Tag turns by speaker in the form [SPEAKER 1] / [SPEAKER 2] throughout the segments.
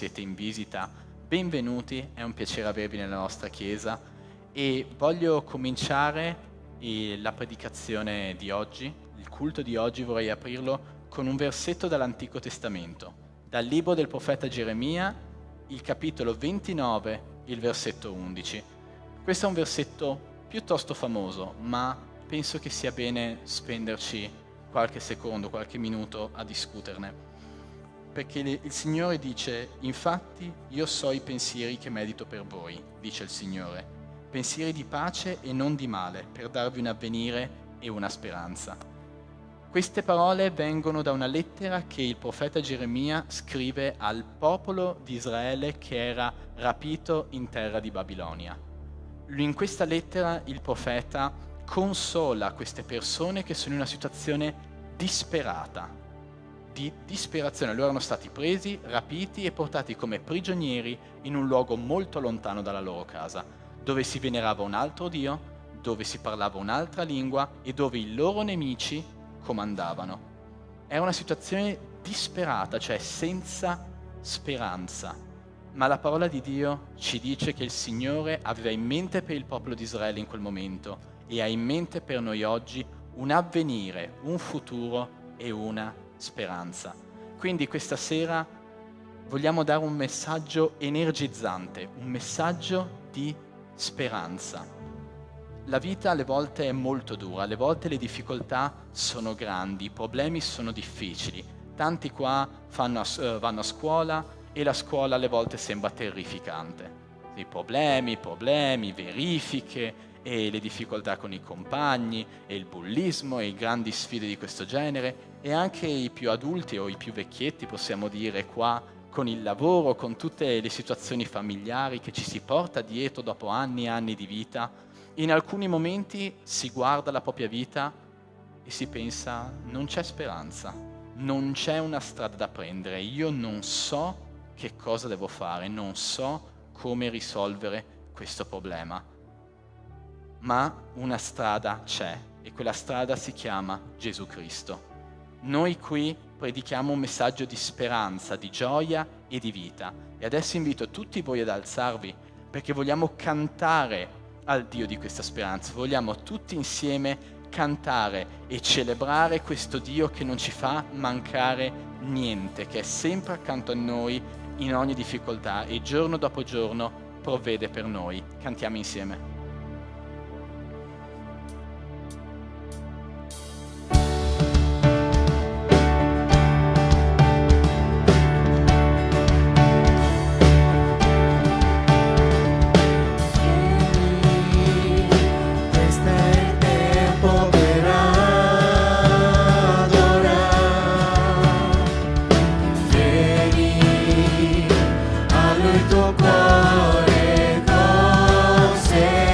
[SPEAKER 1] siete in visita, benvenuti, è un piacere avervi nella nostra chiesa e voglio cominciare la predicazione di oggi, il culto di oggi vorrei aprirlo con un versetto dall'Antico Testamento, dal libro del profeta Geremia, il capitolo 29, il versetto 11. Questo è un versetto piuttosto famoso, ma penso che sia bene spenderci qualche secondo, qualche minuto a discuterne. Perché il Signore dice: infatti io so i pensieri che medito per voi, dice il Signore, pensieri di pace e non di male, per darvi un avvenire e una speranza. Queste parole vengono da una lettera che il profeta Geremia scrive al popolo di Israele che era rapito in terra di Babilonia. In questa lettera il profeta consola queste persone che sono in una situazione disperata, di disperazione. Loro erano stati presi, rapiti e portati come prigionieri in un luogo molto lontano dalla loro casa, dove si venerava un altro Dio, dove si parlava un'altra lingua e dove i loro nemici comandavano. Era una situazione disperata, cioè senza speranza. Ma la parola di Dio ci dice che il Signore aveva in mente per il popolo di Israele in quel momento e ha in mente per noi oggi un avvenire, un futuro e una speranza. Quindi questa sera vogliamo dare un messaggio energizzante, un messaggio di speranza. La vita alle volte è molto dura, alle volte le difficoltà sono grandi, i problemi sono difficili. Tanti qua vanno a scuola e la scuola alle volte sembra terrificante. I problemi, verifiche e le difficoltà con i compagni e il bullismo e i grandi sfide di questo genere e anche i più adulti o i più vecchietti, possiamo dire qua, con il lavoro, con tutte le situazioni familiari che ci si porta dietro dopo anni e anni di vita. In alcuni momenti si guarda la propria vita e si pensa: non c'è speranza, non c'è una strada da prendere, io non so che cosa devo fare, non so come risolvere questo problema. Ma una strada c'è e quella strada si chiama Gesù Cristo. Noi qui predichiamo un messaggio di speranza, di gioia e di vita. E adesso invito tutti voi ad alzarvi perché vogliamo cantare al Dio di questa speranza. Vogliamo tutti insieme cantare e celebrare questo Dio che non ci fa mancare niente, che è sempre accanto a noi in ogni difficoltà e giorno dopo giorno provvede per noi. Cantiamo insieme.
[SPEAKER 2] Cuore con sé.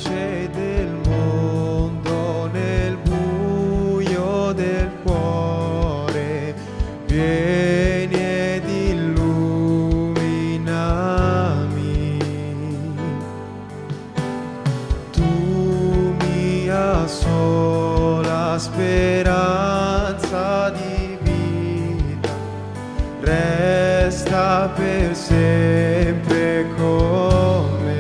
[SPEAKER 2] luce del mondo, nel buio del cuore, vieni ed illuminami. Tu mia sola speranza di vita, resta per sempre con me.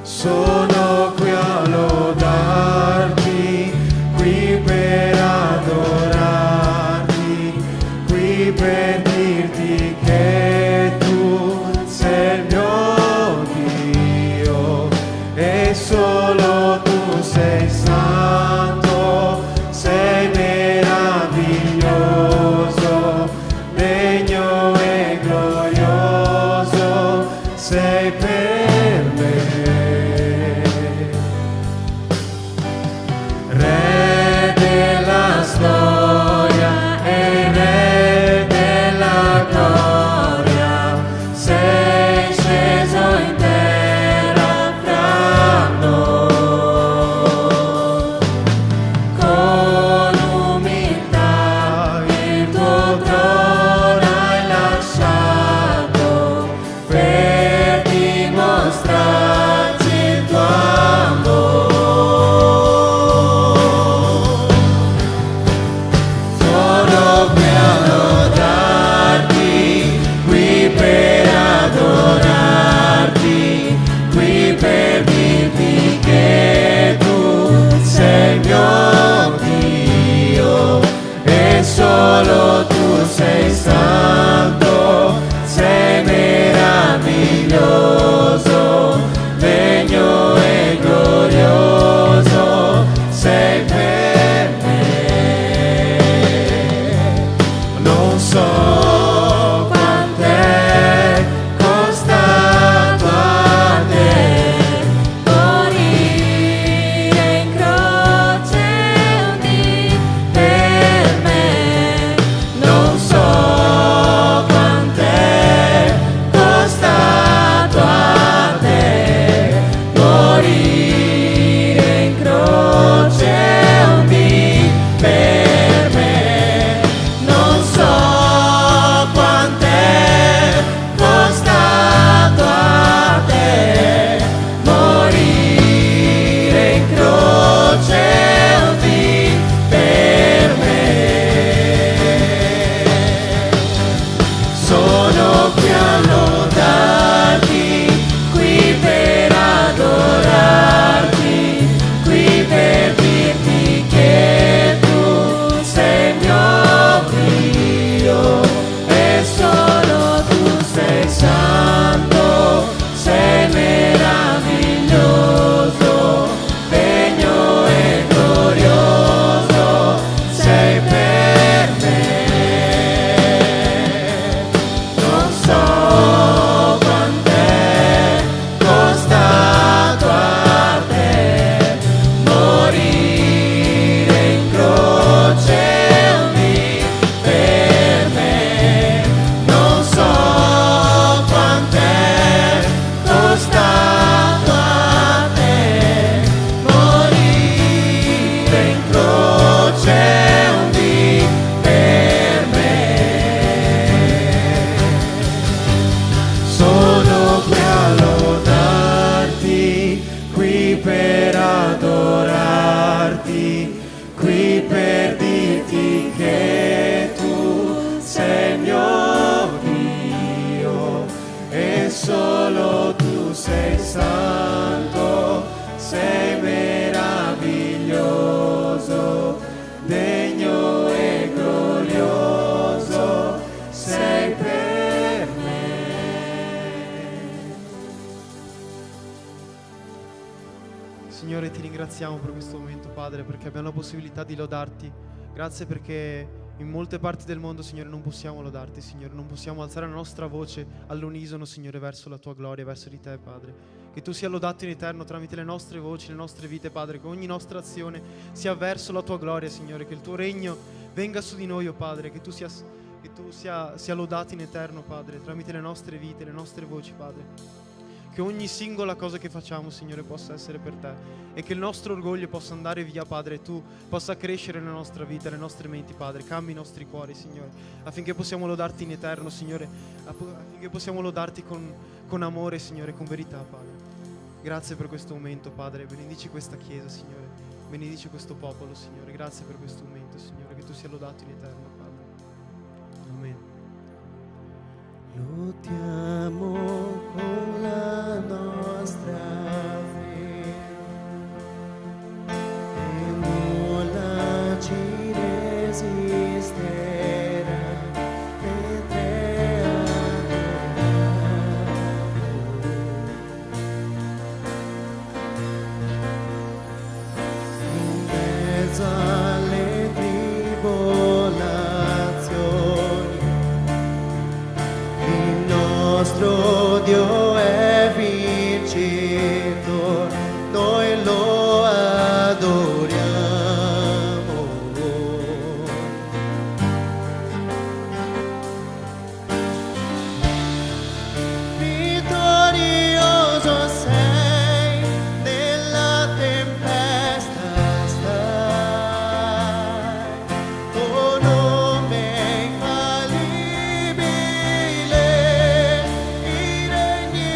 [SPEAKER 2] Sono qui a lodarti, qui per adorarti, qui per dirti che tu sei il mio Dio e solo tu sei santo, sei meraviglioso, degno e glorioso, sei per me. Re della storia e Re della gloria, sei sceso in terra fra noi. Con umiltà il tuo trono hai lasciato per dimostrarci il tuo amore. Sono qui a lodarti, qui per adorarti, qui per dirti che tu sei il mio Dio e solo tu sei santo, sei meraviglioso, degno e glorioso, sei per me. Non so quant'è costato a te morire in croce un dì per me. Non so quant'è costato a te morire in croce un dì per me. Non so quant'è costato a te morire in croce un dì per me. Sono qui a lodarti, qui per adorarti, qui per dirti che tu sei il mio Dio e solo tu sei santo, sei meraviglioso, degno e glorioso, sei per me. Non so quant'è costato a te morire in croce un dì per me. Non so quant'è costato a te morire in croce un dì per me. Sono qui a lodarti, qui per adorarti, qui per dirti che tu sei il mio Dio e solo tu sei santo, sei meraviglioso, degno e glorioso, sei per me.
[SPEAKER 3] Signore, ti ringraziamo per questo momento, Padre, perché abbiamo la possibilità di lodarti. Grazie perché in molte parti del mondo, Signore, non possiamo lodarti, Signore, non possiamo alzare la nostra voce all'unisono, Signore, verso la tua gloria, verso di te, Padre. Che tu sia lodato in eterno tramite le nostre voci, le nostre vite, Padre, che ogni nostra azione sia verso la tua gloria, Signore, che il tuo regno venga su di noi, oh Padre, che tu tu sia lodato in eterno, Padre, tramite le nostre vite, le nostre voci, Padre. Che ogni singola cosa che facciamo, Signore, possa essere per te e che il nostro orgoglio possa andare via, Padre, e tu possa crescere nella nostra vita, nelle nostre menti, Padre. Cambi i nostri cuori, Signore, affinché possiamo lodarti in eterno, Signore, affinché possiamo lodarti con amore, Signore, con verità, Padre. Grazie per questo momento, Padre. Benedici questa Chiesa, Signore. Benedici questo popolo, Signore. Grazie per questo momento, Signore, che tu sia lodato in eterno, Padre. Amen.
[SPEAKER 2] Lottiamo con la nostra fede e nulla ci resisterà mentre in mezzo alle tribolazioni. Il nostro Dio è vincitore, noi lo adoriamo. Vittorioso sei, nella tempesta stai, tuo nome infallibile, i regni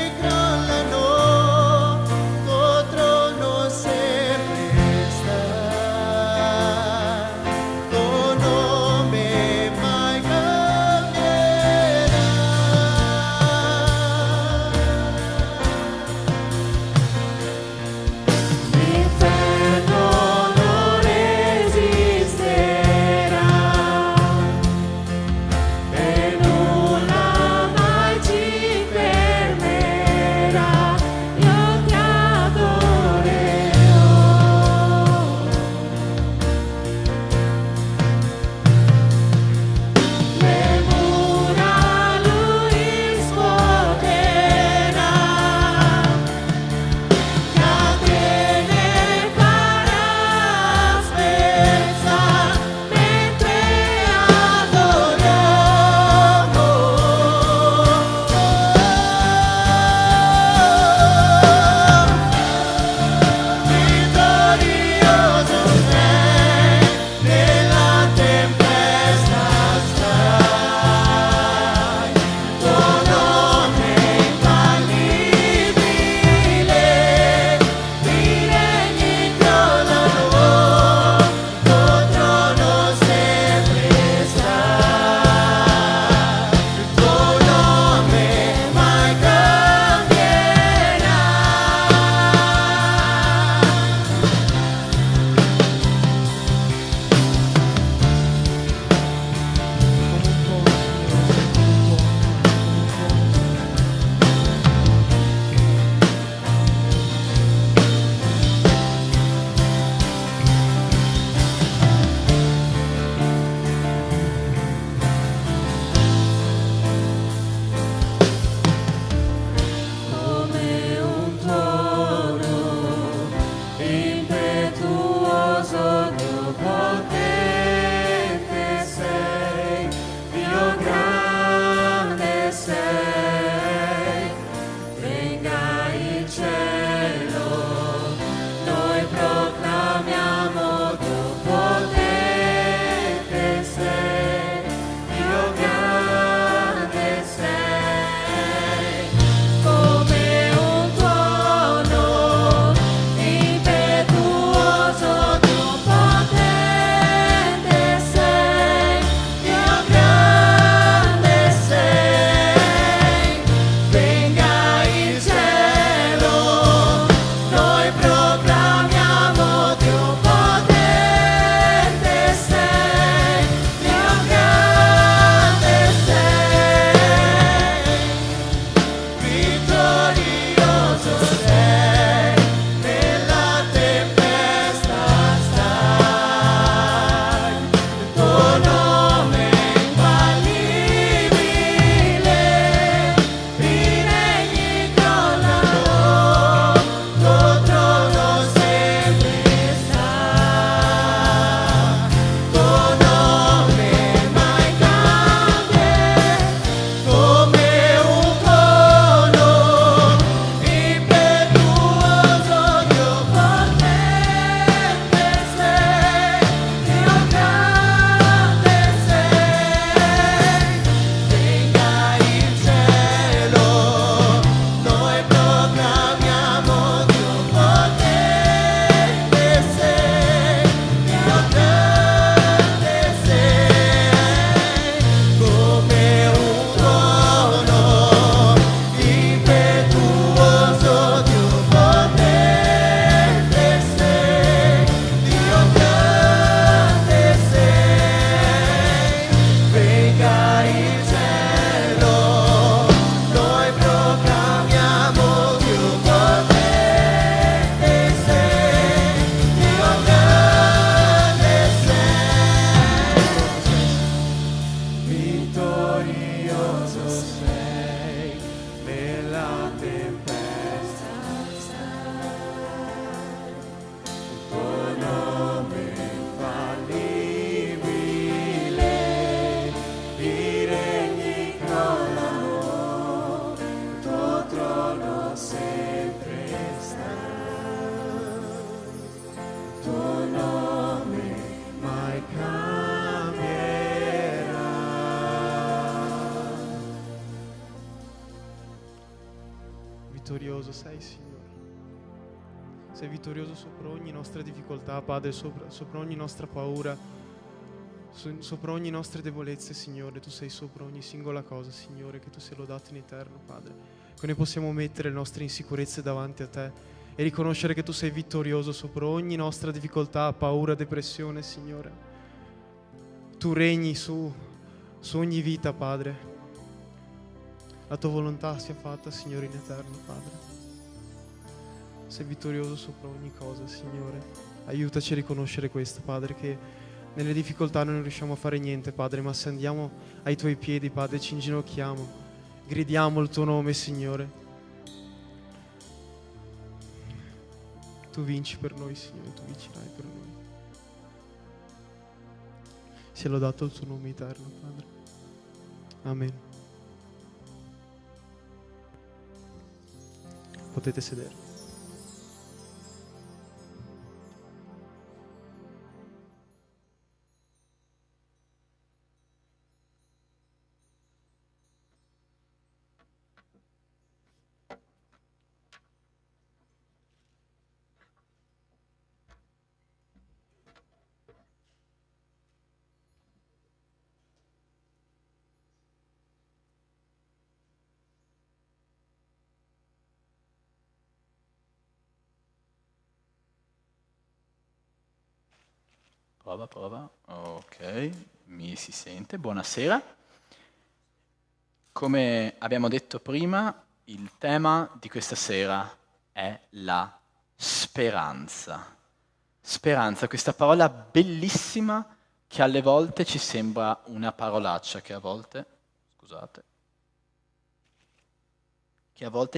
[SPEAKER 3] vittorioso sei, Signore. Sei vittorioso sopra ogni nostra difficoltà, Padre, sopra ogni nostra paura, sopra ogni nostra debolezza, Signore. Tu sei sopra ogni singola cosa, Signore, che Tu sia lodato in eterno, Padre. Che noi possiamo mettere le nostre insicurezze davanti a Te e riconoscere che Tu sei vittorioso sopra ogni nostra difficoltà, paura, depressione, Signore. Tu regni su ogni vita, Padre. La Tua volontà sia fatta, Signore, in eterno, Padre. Sei vittorioso sopra ogni cosa, Signore. Aiutaci a riconoscere questo, Padre, che nelle difficoltà noi non riusciamo a fare niente, Padre, ma se andiamo ai Tuoi piedi, Padre, ci inginocchiamo, gridiamo il Tuo nome, Signore. Tu vinci per noi, Signore, Tu vincerai per noi. Sia lodato il Tuo nome eterno, Padre. Amen. Potete sedere.
[SPEAKER 1] Prova. Ok, mi si sente. Buonasera. Come abbiamo detto prima, il tema di questa sera è la speranza. Speranza, questa parola bellissima che alle volte ci sembra una parolaccia, che a volte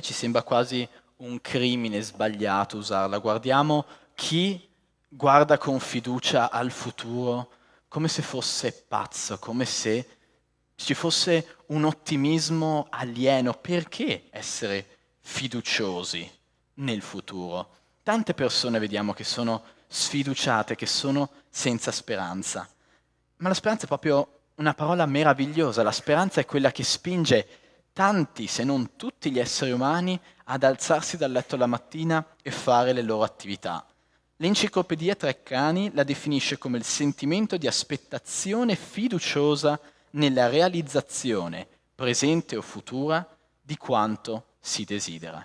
[SPEAKER 1] ci sembra quasi un crimine sbagliato usarla. Guardiamo chi guarda con fiducia al futuro come se fosse pazzo, come se ci fosse un ottimismo alieno. Perché essere fiduciosi nel futuro? Tante persone vediamo che sono sfiduciate, che sono senza speranza. Ma la speranza è proprio una parola meravigliosa. La speranza è quella che spinge tanti, se non tutti gli esseri umani, ad alzarsi dal letto la mattina e fare le loro attività. L'enciclopedia Treccani la definisce come il sentimento di aspettazione fiduciosa nella realizzazione, presente o futura, di quanto si desidera.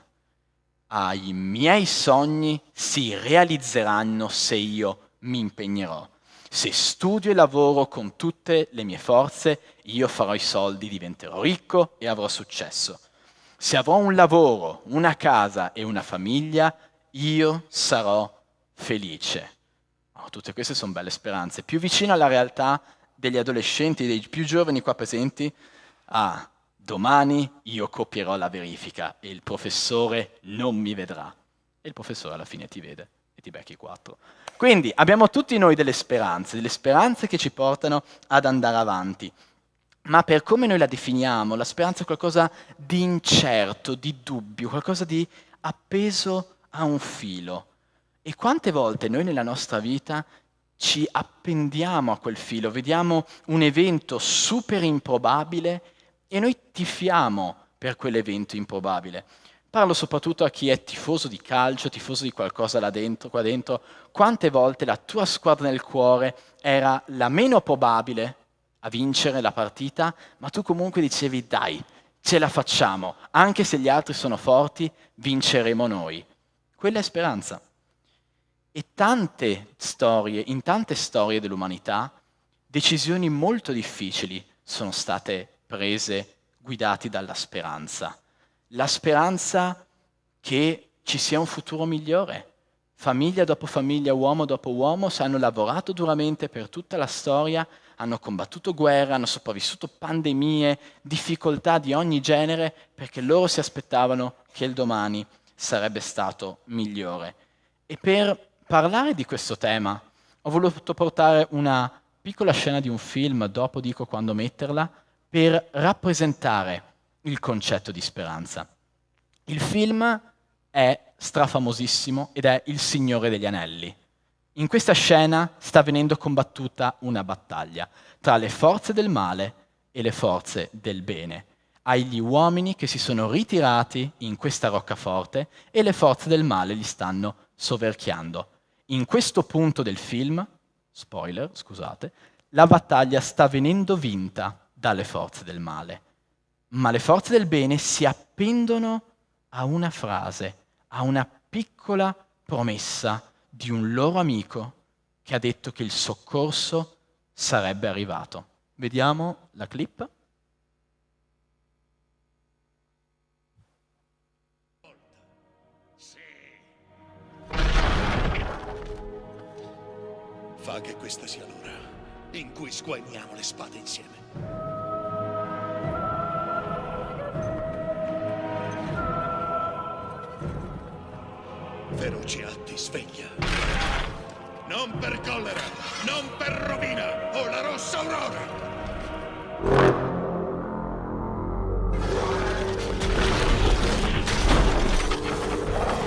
[SPEAKER 1] I miei sogni si realizzeranno se io mi impegnerò. Se studio e lavoro con tutte le mie forze, io farò i soldi, diventerò ricco e avrò successo. Se avrò un lavoro, una casa e una famiglia, io sarò felice. Tutte queste sono belle speranze. Più vicino alla realtà degli adolescenti, dei più giovani qua presenti, domani io copierò la verifica e il professore non mi vedrà. E il professore alla fine ti vede e ti becchi 4. Quindi abbiamo tutti noi delle speranze che ci portano ad andare avanti. Ma per come noi la definiamo, la speranza è qualcosa di incerto, di dubbio, qualcosa di appeso a un filo. E quante volte noi nella nostra vita ci appendiamo a quel filo, vediamo un evento super improbabile e noi tifiamo per quell'evento improbabile. Parlo soprattutto a chi è tifoso di calcio, tifoso di qualcosa là dentro, qua dentro. Quante volte la tua squadra nel cuore era la meno probabile a vincere la partita, ma tu comunque dicevi dai, ce la facciamo, anche se gli altri sono forti, vinceremo noi. Quella è speranza. E in tante storie dell'umanità, decisioni molto difficili sono state prese guidati dalla speranza. La speranza che ci sia un futuro migliore. Famiglia dopo famiglia, uomo dopo uomo, si hanno lavorato duramente per tutta la storia, hanno combattuto guerra, hanno sopravvissuto pandemie, difficoltà di ogni genere, perché loro si aspettavano che il domani sarebbe stato migliore. E per parlare di questo tema ho voluto portare una piccola scena di un film, dopo dico quando metterla, per rappresentare il concetto di speranza. Il film è strafamosissimo ed è Il Signore degli Anelli. In questa scena sta venendo combattuta una battaglia tra le forze del male e le forze del bene. agli uomini che si sono ritirati in questa roccaforte e le forze del male li stanno soverchiando. In questo punto del film, spoiler, scusate, la battaglia sta venendo vinta dalle forze del male, ma le forze del bene si appendono a una frase, a una piccola promessa di un loro amico che ha detto che il soccorso sarebbe arrivato. Vediamo la clip.
[SPEAKER 4] Fa che questa sia l'ora in cui sguainiamo le spade insieme. Feroci atti, sveglia. Non per collera, non per rovina o la rossa aurora.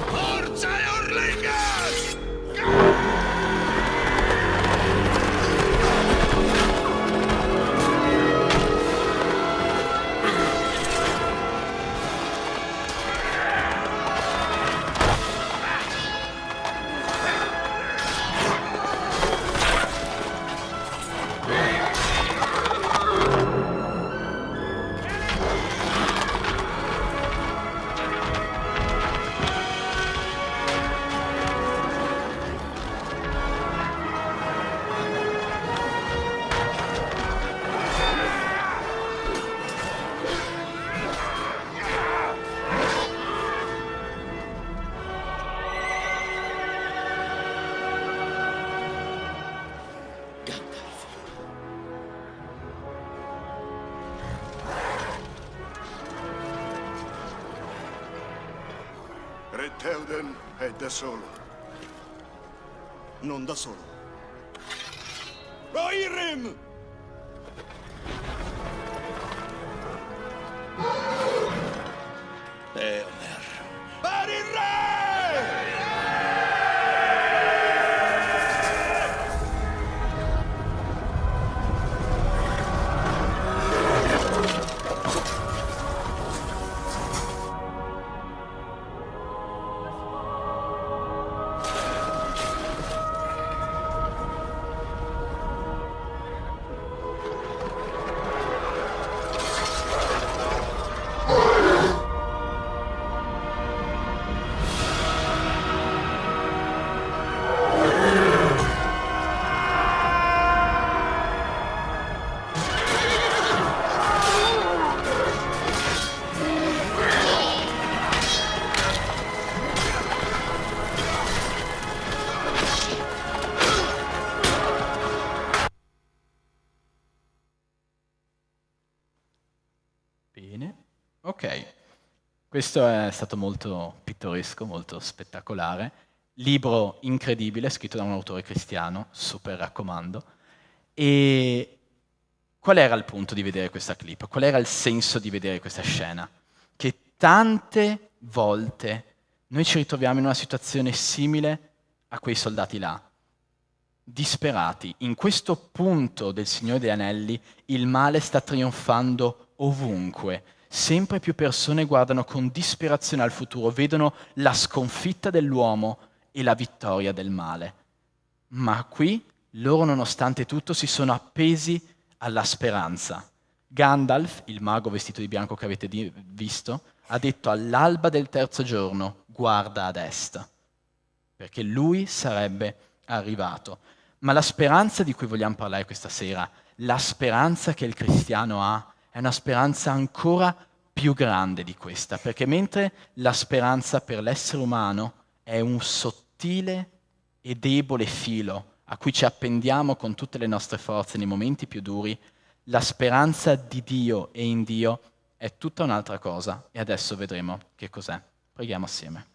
[SPEAKER 4] Forza e Orlingas!
[SPEAKER 5] Re Théoden è da solo.
[SPEAKER 4] Non da solo.
[SPEAKER 5] Rohirrim!
[SPEAKER 4] Eomer.
[SPEAKER 5] Per il re!
[SPEAKER 1] Bene, ok. Questo è stato molto pittoresco, molto spettacolare. Libro incredibile, scritto da un autore cristiano, super raccomando. E qual era il punto di vedere questa clip? Qual era il senso di vedere questa scena? Che tante volte noi ci ritroviamo in una situazione simile a quei soldati là, disperati. In questo punto del Signore degli Anelli il male sta trionfando ovunque. Sempre più persone guardano con disperazione al futuro, vedono la sconfitta dell'uomo e la vittoria del male. Ma qui loro, nonostante tutto, si sono appesi alla speranza. Gandalf, il mago vestito di bianco che avete visto, ha detto all'alba del terzo giorno: guarda ad est, perché lui sarebbe arrivato. Ma la speranza di cui vogliamo parlare questa sera, la speranza che il cristiano ha, è una speranza ancora più grande di questa, perché mentre la speranza per l'essere umano è un sottile e debole filo a cui ci appendiamo con tutte le nostre forze nei momenti più duri, la speranza di Dio e in Dio è tutta un'altra cosa, e adesso vedremo che cos'è. Preghiamo assieme.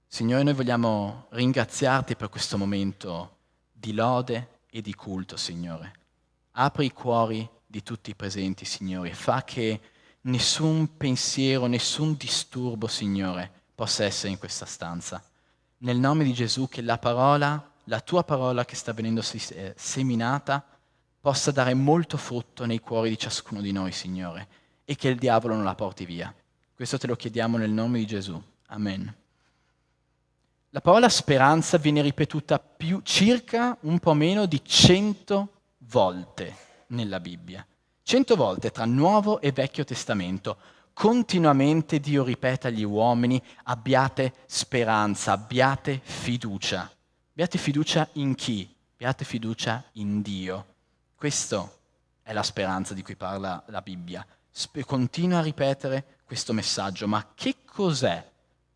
[SPEAKER 1] Signore, noi vogliamo ringraziarti per questo momento di lode e di culto, Signore. Apri i cuori di tutti i presenti, Signore, e fa che nessun pensiero, nessun disturbo, Signore, possa essere in questa stanza. Nel nome di Gesù, che la parola, la tua parola che sta venendo seminata, possa dare molto frutto nei cuori di ciascuno di noi, Signore, e che il diavolo non la porti via. Questo te lo chiediamo nel nome di Gesù. Amen. La parola speranza viene ripetuta circa un po' meno di 100 volte nella Bibbia. 100 volte tra Nuovo e Vecchio Testamento. Continuamente Dio ripete agli uomini: abbiate speranza, abbiate fiducia. Abbiate fiducia in chi? Abbiate fiducia in Dio. Questa è la speranza di cui parla la Bibbia. Continua a ripetere questo messaggio. Ma che cos'è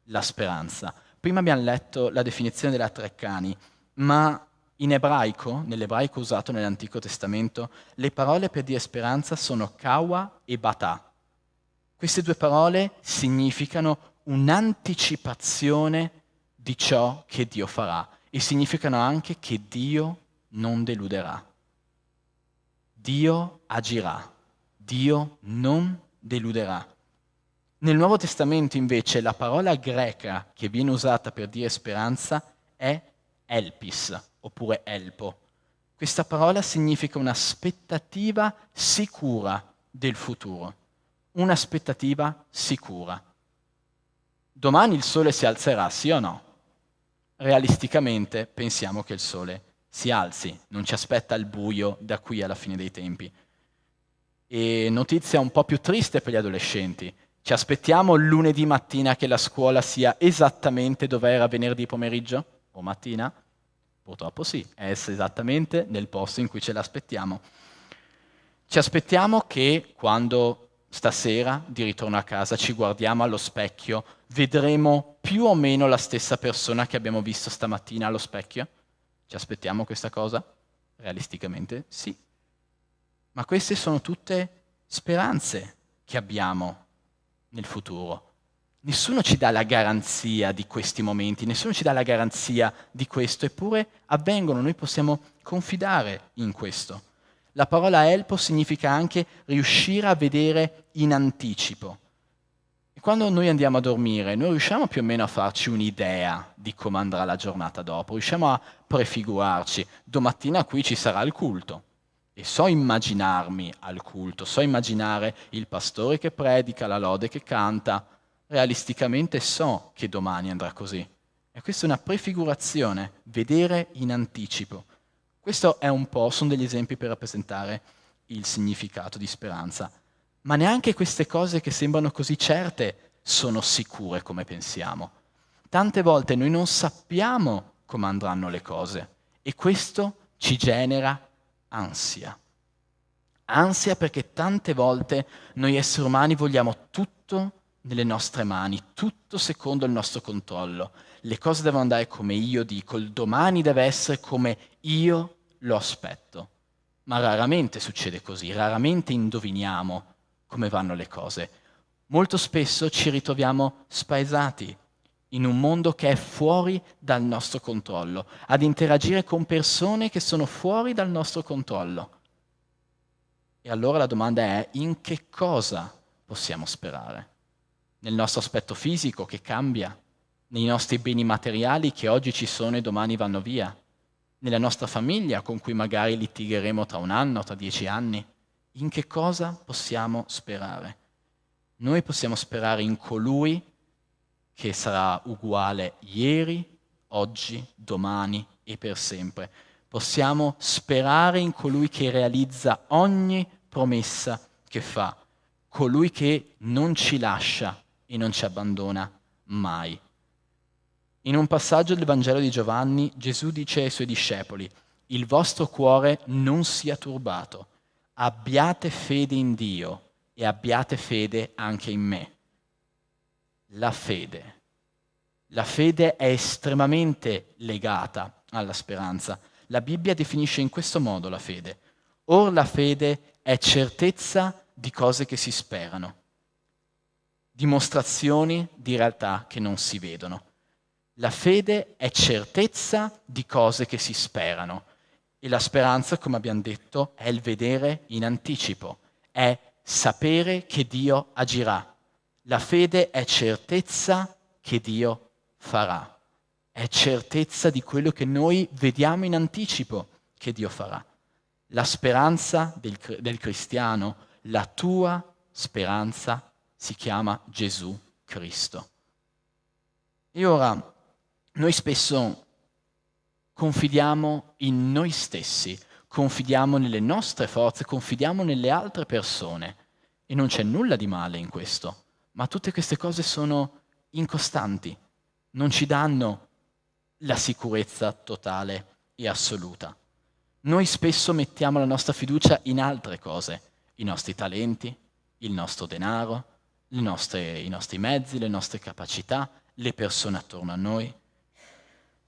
[SPEAKER 1] la speranza? Prima abbiamo letto la definizione della Treccani, ma in ebraico, nell'ebraico usato nell'Antico Testamento, le parole per dire speranza sono kawa e batà. Queste due parole significano un'anticipazione di ciò che Dio farà e significano anche che Dio non deluderà. Dio agirà, Dio non deluderà. Nel Nuovo Testamento invece la parola greca che viene usata per dire speranza è elpis, oppure elpo. Questa parola significa un'aspettativa sicura del futuro, un'aspettativa sicura. Domani il sole si alzerà, sì o no? Realisticamente pensiamo che il sole si alzi, non ci aspetta il buio da qui alla fine dei tempi. E notizia un po' più triste per gli adolescenti. Ci aspettiamo lunedì mattina che la scuola sia esattamente dove era venerdì pomeriggio o mattina? Purtroppo sì, è esattamente nel posto in cui ce l'aspettiamo. Ci aspettiamo che quando stasera, di ritorno a casa, ci guardiamo allo specchio, vedremo più o meno la stessa persona che abbiamo visto stamattina allo specchio? Ci aspettiamo questa cosa? Realisticamente sì. Ma queste sono tutte speranze che abbiamo nel futuro. Nessuno ci dà la garanzia di questi momenti, nessuno ci dà la garanzia di questo, eppure avvengono, noi possiamo confidare in questo. La parola elpo significa anche riuscire a vedere in anticipo. E quando noi andiamo a dormire, noi riusciamo più o meno a farci un'idea di come andrà la giornata dopo, riusciamo a prefigurarci. Domattina qui ci sarà il culto. E so immaginarmi al culto, so immaginare il pastore che predica, la lode che canta. Realisticamente so che domani andrà così. E questa è una prefigurazione, vedere in anticipo. Questo è un po', sono degli esempi per rappresentare il significato di speranza. Ma neanche queste cose che sembrano così certe sono sicure come pensiamo. Tante volte noi non sappiamo come andranno le cose e questo ci genera ansia. Ansia perché tante volte noi esseri umani vogliamo tutto nelle nostre mani, tutto secondo il nostro controllo. Le cose devono andare come io dico, il domani deve essere come io lo aspetto. Ma raramente succede così, raramente indoviniamo come vanno le cose. Molto spesso ci ritroviamo spaesati in un mondo che è fuori dal nostro controllo, ad interagire con persone che sono fuori dal nostro controllo. E allora la domanda è: in che cosa possiamo sperare? Nel nostro aspetto fisico che cambia? Nei nostri beni materiali che oggi ci sono e domani vanno via? Nella nostra famiglia con cui magari litigheremo tra un anno, tra 10 anni? In che cosa possiamo sperare? Noi possiamo sperare in colui che sarà uguale ieri, oggi, domani e per sempre. Possiamo sperare in colui che realizza ogni promessa che fa, colui che non ci lascia e non ci abbandona mai. In un passaggio del Vangelo di Giovanni, Gesù dice ai suoi discepoli: il vostro cuore non sia turbato, abbiate fede in Dio e abbiate fede anche in me. La fede. La fede è estremamente legata alla speranza. La Bibbia definisce in questo modo la fede. Or la fede è certezza di cose che si sperano, dimostrazioni di realtà che non si vedono. La fede è certezza di cose che si sperano e la speranza, come abbiamo detto, è il vedere in anticipo, è sapere che Dio agirà. La fede è certezza che Dio farà, è certezza di quello che noi vediamo in anticipo che Dio farà. La speranza del cristiano, la tua speranza si chiama Gesù Cristo. E ora noi spesso confidiamo in noi stessi, confidiamo nelle nostre forze, confidiamo nelle altre persone e non c'è nulla di male in questo, ma tutte queste cose sono incostanti, non ci danno la sicurezza totale e assoluta. Noi spesso mettiamo la nostra fiducia in altre cose, i nostri talenti, il nostro denaro, i nostri mezzi, le nostre capacità, le persone attorno a noi.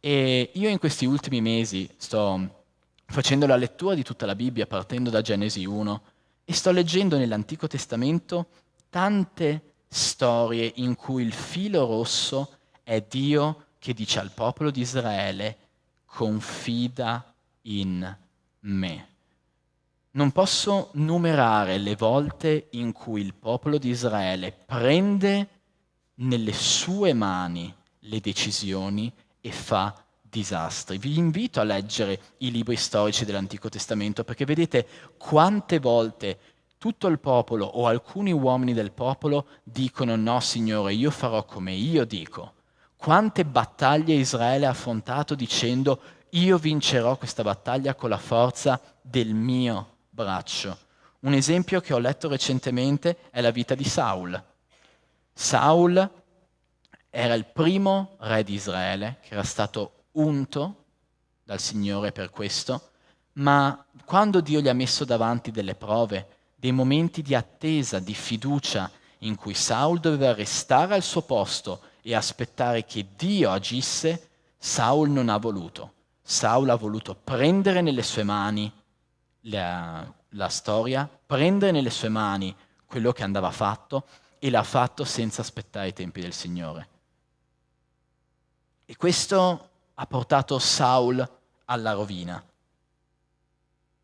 [SPEAKER 1] E io in questi ultimi mesi sto facendo la lettura di tutta la Bibbia partendo da Genesi 1 e sto leggendo nell'Antico Testamento tante storie in cui il filo rosso è Dio che dice al popolo di Israele: confida in me. Non posso numerare le volte in cui il popolo di Israele prende nelle sue mani le decisioni e fa disastri. Vi invito a leggere i libri storici dell'Antico Testamento perché vedete quante volte tutto il popolo o alcuni uomini del popolo dicono: no Signore, io farò come io dico. Quante battaglie Israele ha affrontato dicendo: io vincerò questa battaglia con la forza del mio braccio. Un esempio che ho letto recentemente è la vita di Saul. Saul era il primo re di Israele, che era stato unto dal Signore per questo, ma quando Dio gli ha messo davanti delle prove, dei momenti di attesa, di fiducia, in cui Saul doveva restare al suo posto e aspettare che Dio agisse, Saul non ha voluto. Saul ha voluto prendere nelle sue mani la storia, prendere nelle sue mani quello che andava fatto e l'ha fatto senza aspettare i tempi del Signore. E questo ha portato Saul alla rovina.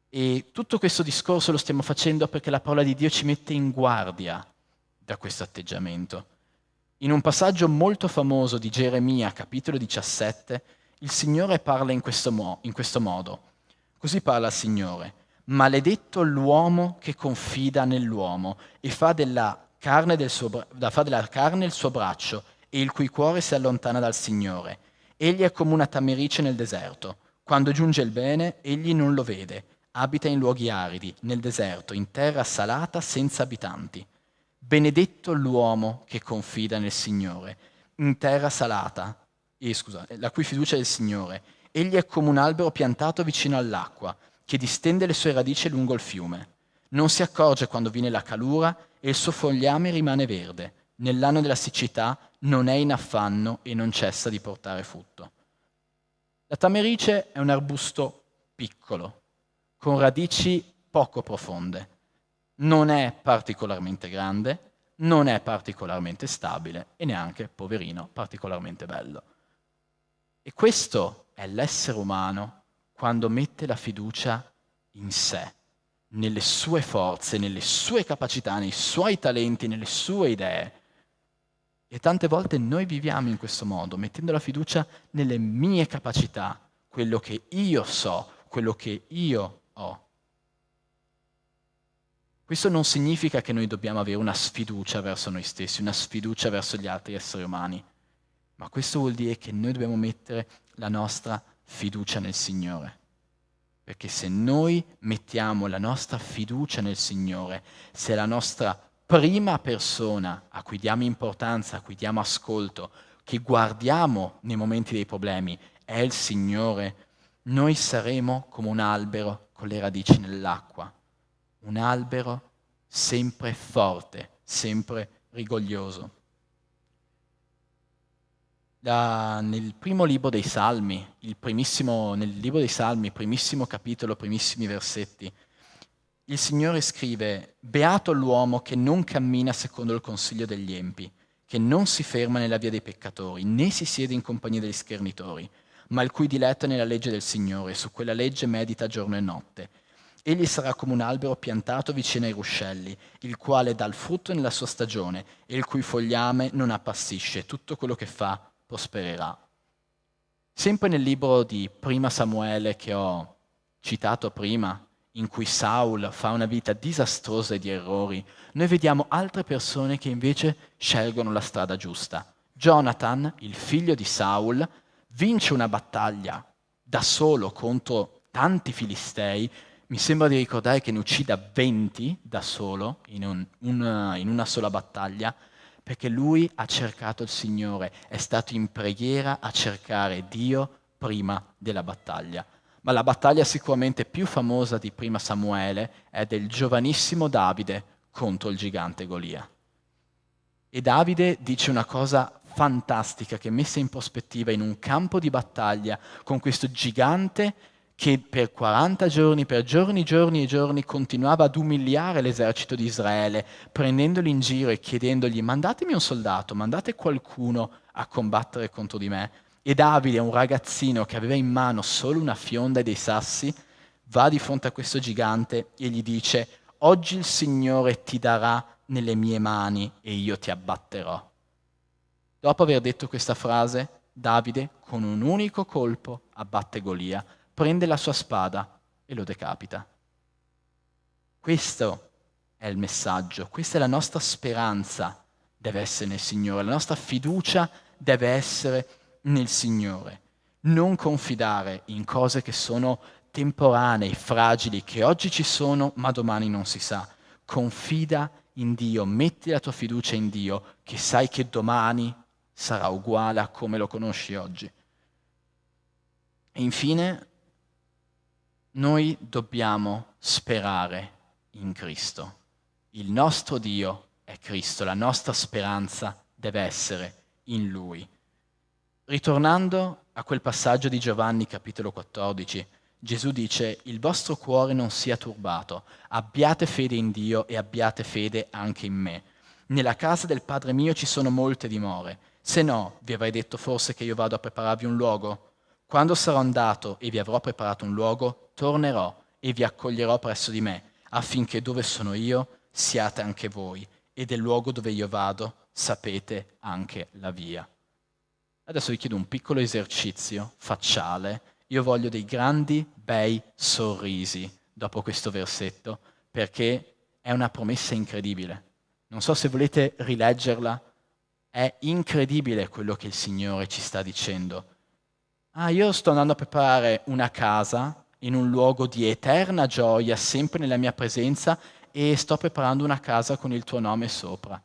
[SPEAKER 1] E tutto questo discorso lo stiamo facendo perché la parola di Dio ci mette in guardia da questo atteggiamento. In un passaggio molto famoso di Geremia, capitolo 17, il Signore parla in questo modo. Così parla il Signore: maledetto l'uomo che confida nell'uomo e fa della carne il suo braccio e il cui cuore si allontana dal Signore. Egli è come una tamerice nel deserto. Quando giunge il bene, egli non lo vede. Abita in luoghi aridi, nel deserto, in terra salata, senza abitanti. Benedetto l'uomo che confida nel Signore, in terra salata, la cui fiducia è il Signore. Egli è come un albero piantato vicino all'acqua, che distende le sue radici lungo il fiume. Non si accorge quando viene la calura e il suo fogliame rimane verde. Nell'anno della siccità non è in affanno e non cessa di portare frutto. La tamerice è un arbusto piccolo, con radici poco profonde. Non è particolarmente grande, non è particolarmente stabile e neanche, poverino, particolarmente bello. E questo è l'essere umano quando mette la fiducia in sé, nelle sue forze, nelle sue capacità, nei suoi talenti, nelle sue idee. E tante volte noi viviamo in questo modo, mettendo la fiducia nelle mie capacità, quello che io so, quello che io ho. Questo non significa che noi dobbiamo avere una sfiducia verso noi stessi, una sfiducia verso gli altri esseri umani, ma questo vuol dire che noi dobbiamo mettere la nostra fiducia nel Signore. Perché se noi mettiamo la nostra fiducia nel Signore, se la nostra prima persona a cui diamo importanza, a cui diamo ascolto, che guardiamo nei momenti dei problemi, è il Signore, noi saremo come un albero con le radici nell'acqua, un albero sempre forte, sempre rigoglioso. Nel primo libro dei Salmi, nel libro dei Salmi, primissimo capitolo, primissimi versetti, il Signore scrive: beato l'uomo che non cammina secondo il consiglio degli empi, che non si ferma nella via dei peccatori, né si siede in compagnia degli schernitori, ma il cui diletto è nella legge del Signore, su quella legge medita giorno e notte. Egli sarà come un albero piantato vicino ai ruscelli, il quale dà il frutto nella sua stagione e il cui fogliame non appassisce, tutto quello che fa prospererà. Sempre nel libro di Prima Samuele che ho citato prima, in cui Saul fa una vita disastrosa di errori, noi vediamo altre persone che invece scelgono la strada giusta. Jonathan, il figlio di Saul, vince una battaglia da solo contro tanti filistei. Mi sembra di ricordare che ne uccida 20 da solo in una sola battaglia, perché lui ha cercato il Signore, è stato in preghiera a cercare Dio prima della battaglia. Ma la battaglia sicuramente più famosa di prima Samuele è del giovanissimo Davide contro il gigante Golia. E Davide dice una cosa fantastica che, messa in prospettiva in un campo di battaglia con questo gigante che per 40 giorni, per giorni e giorni, continuava ad umiliare l'esercito di Israele, prendendoli in giro e chiedendogli: mandatemi un soldato, mandate qualcuno a combattere contro di me. E Davide, un ragazzino che aveva in mano solo una fionda e dei sassi, va di fronte a questo gigante e gli dice: oggi il Signore ti darà nelle mie mani e io ti abbatterò. Dopo aver detto questa frase, Davide con un unico colpo abbatte Golia, prende la sua spada e lo decapita. Questo è il messaggio, questa è la nostra speranza, deve essere nel Signore, la nostra fiducia deve essere nel Signore. Non confidare in cose che sono temporanee, fragili, che oggi ci sono ma domani non si sa. Confida in Dio, metti la tua fiducia in Dio, che sai che domani sarà uguale a come lo conosci oggi. E infine, noi dobbiamo sperare in Cristo. Il nostro Dio è Cristo, la nostra speranza deve essere in Lui. Ritornando a quel passaggio di Giovanni capitolo 14, Gesù dice: il vostro cuore non sia turbato, abbiate fede in Dio e abbiate fede anche in me. Nella casa del Padre mio ci sono molte dimore, se no vi avrei detto forse che io vado a prepararvi un luogo? Quando sarò andato e vi avrò preparato un luogo, tornerò e vi accoglierò presso di me, affinché dove sono io siate anche voi, e del luogo dove io vado sapete anche la via. Adesso vi chiedo un piccolo esercizio facciale. Io voglio dei grandi, bei sorrisi dopo questo versetto, perché è una promessa incredibile. Non so se volete rileggerla, è incredibile quello che il Signore ci sta dicendo. Io sto andando a preparare una casa in un luogo di eterna gioia, sempre nella mia presenza, e sto preparando una casa con il tuo nome sopra.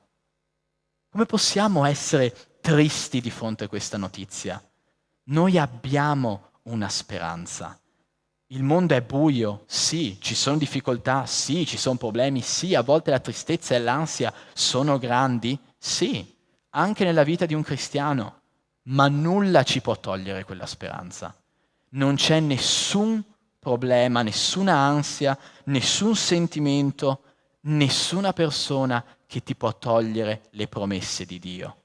[SPEAKER 1] Come possiamo essere tristi di fronte a questa notizia? Noi abbiamo una speranza. Il mondo è buio, sì, ci sono difficoltà, sì, ci sono problemi, sì, a volte la tristezza e l'ansia sono grandi, sì, anche nella vita di un cristiano, ma nulla ci può togliere quella speranza. Non c'è nessun problema, nessuna ansia, nessun sentimento, nessuna persona che ti può togliere le promesse di Dio.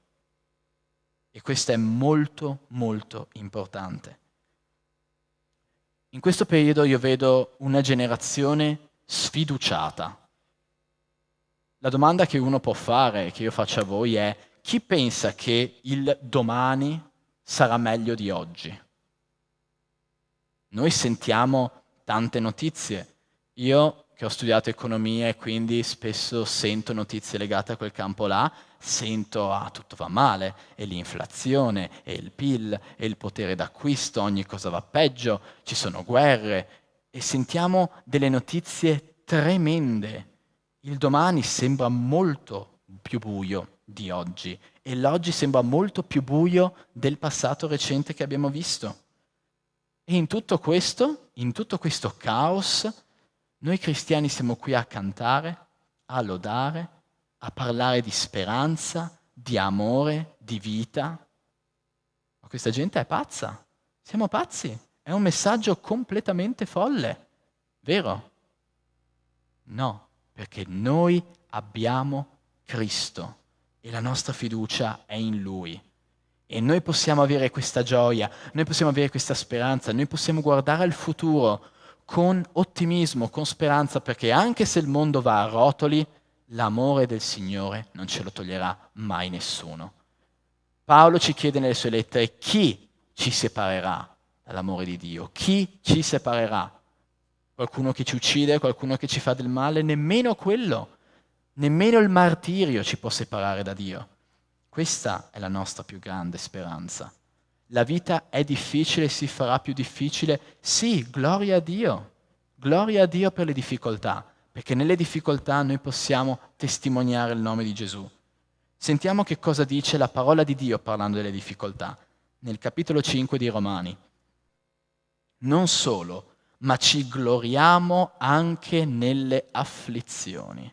[SPEAKER 1] E questo è molto, molto importante. In questo periodo io vedo una generazione sfiduciata. La domanda che uno può fare, che io faccio a voi, è: chi pensa che il domani sarà meglio di oggi? Noi sentiamo tante notizie. Io che ho studiato economia e quindi spesso sento notizie legate a quel campo là, sento tutto va male, e l'inflazione, e il PIL, e il potere d'acquisto, ogni cosa va peggio, ci sono guerre, e sentiamo delle notizie tremende. Il domani sembra molto più buio di oggi, e l'oggi sembra molto più buio del passato recente che abbiamo visto. E in tutto questo caos, noi cristiani siamo qui a cantare, a lodare, a parlare di speranza, di amore, di vita. Ma questa gente è pazza, siamo pazzi, è un messaggio completamente folle, vero? No, perché noi abbiamo Cristo e la nostra fiducia è in Lui. E noi possiamo avere questa gioia, noi possiamo avere questa speranza, noi possiamo guardare al futuro con ottimismo, con speranza, perché anche se il mondo va a rotoli, l'amore del Signore non ce lo toglierà mai nessuno. Paolo ci chiede nelle sue lettere: chi ci separerà dall'amore di Dio? Chi ci separerà? qualcuno che ci uccide, qualcuno che ci fa del male, nemmeno quello, nemmeno il martirio ci può separare da Dio. Questa è la nostra più grande speranza. La vita è difficile, si farà più difficile. Sì, gloria a Dio per le difficoltà, perché nelle difficoltà noi possiamo testimoniare il nome di Gesù. Sentiamo che cosa dice la parola di Dio parlando delle difficoltà, nel capitolo 5 di Romani. Non solo, ma ci gloriamo anche nelle afflizioni.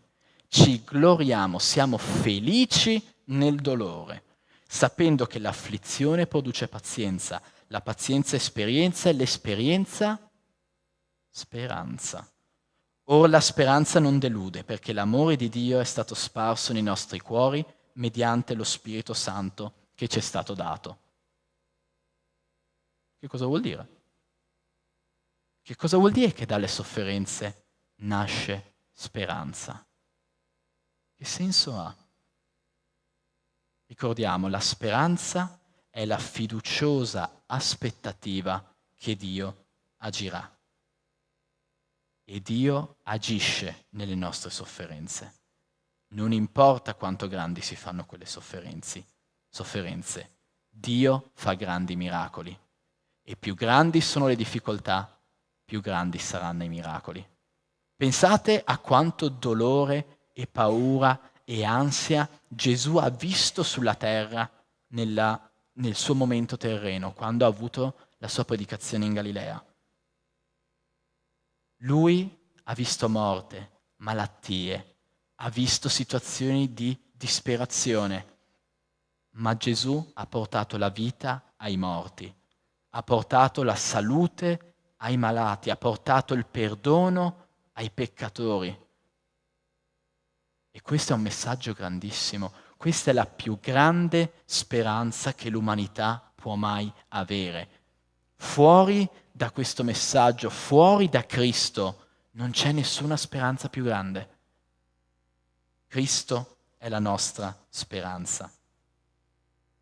[SPEAKER 1] Ci gloriamo, siamo felici nel dolore, sapendo che l'afflizione produce pazienza, la pazienza esperienza e l'esperienza speranza. Ora la speranza non delude, perché l'amore di Dio è stato sparso nei nostri cuori mediante lo Spirito Santo che ci è stato dato. Che cosa vuol dire? Che cosa vuol dire che dalle sofferenze nasce speranza? Che senso ha? Ricordiamo, la speranza è la fiduciosa aspettativa che Dio agirà. E Dio agisce nelle nostre sofferenze. Non importa quanto grandi si fanno quelle sofferenze. Dio fa grandi miracoli. E più grandi sono le difficoltà, più grandi saranno i miracoli. Pensate a quanto dolore e paura e ansia Gesù ha visto sulla terra nel suo momento terreno, quando ha avuto la sua predicazione in Galilea. Lui ha visto morte, malattie, ha visto situazioni di disperazione, ma Gesù ha portato la vita ai morti, ha portato la salute ai malati, ha portato il perdono ai peccatori. E questo è un messaggio grandissimo, questa è la più grande speranza che l'umanità può mai avere. Fuori da questo messaggio, fuori da Cristo, non c'è nessuna speranza più grande. Cristo è la nostra speranza.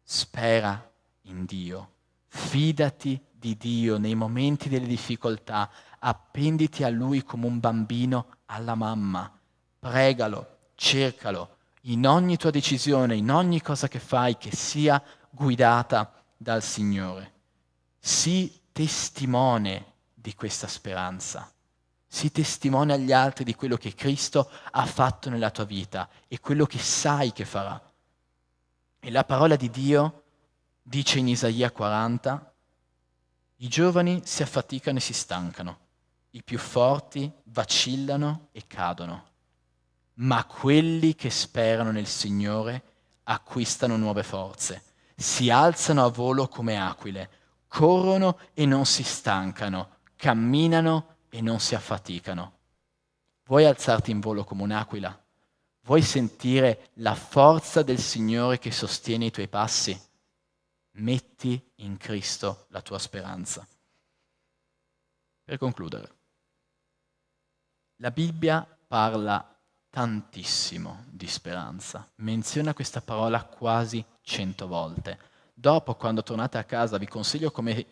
[SPEAKER 1] Spera in Dio, fidati di Dio nei momenti delle difficoltà, appenditi a Lui come un bambino alla mamma, pregalo, cercalo, in ogni tua decisione, in ogni cosa che fai, che sia guidata dal Signore. Sii testimone di questa speranza. Sii testimone agli altri di quello che Cristo ha fatto nella tua vita e quello che sai che farà. E la parola di Dio dice in Isaia 40, i giovani si affaticano e si stancano, i più forti vacillano e cadono, ma quelli che sperano nel Signore acquistano nuove forze, si alzano a volo come aquile, corrono e non si stancano, camminano e non si affaticano. Vuoi alzarti in volo come un'aquila? Vuoi sentire la forza del Signore che sostiene i tuoi passi? Metti in Cristo la tua speranza. Per concludere, la Bibbia parla tantissimo di speranza, menziona questa parola quasi 100 volte. Dopo, quando tornate a casa, vi consiglio come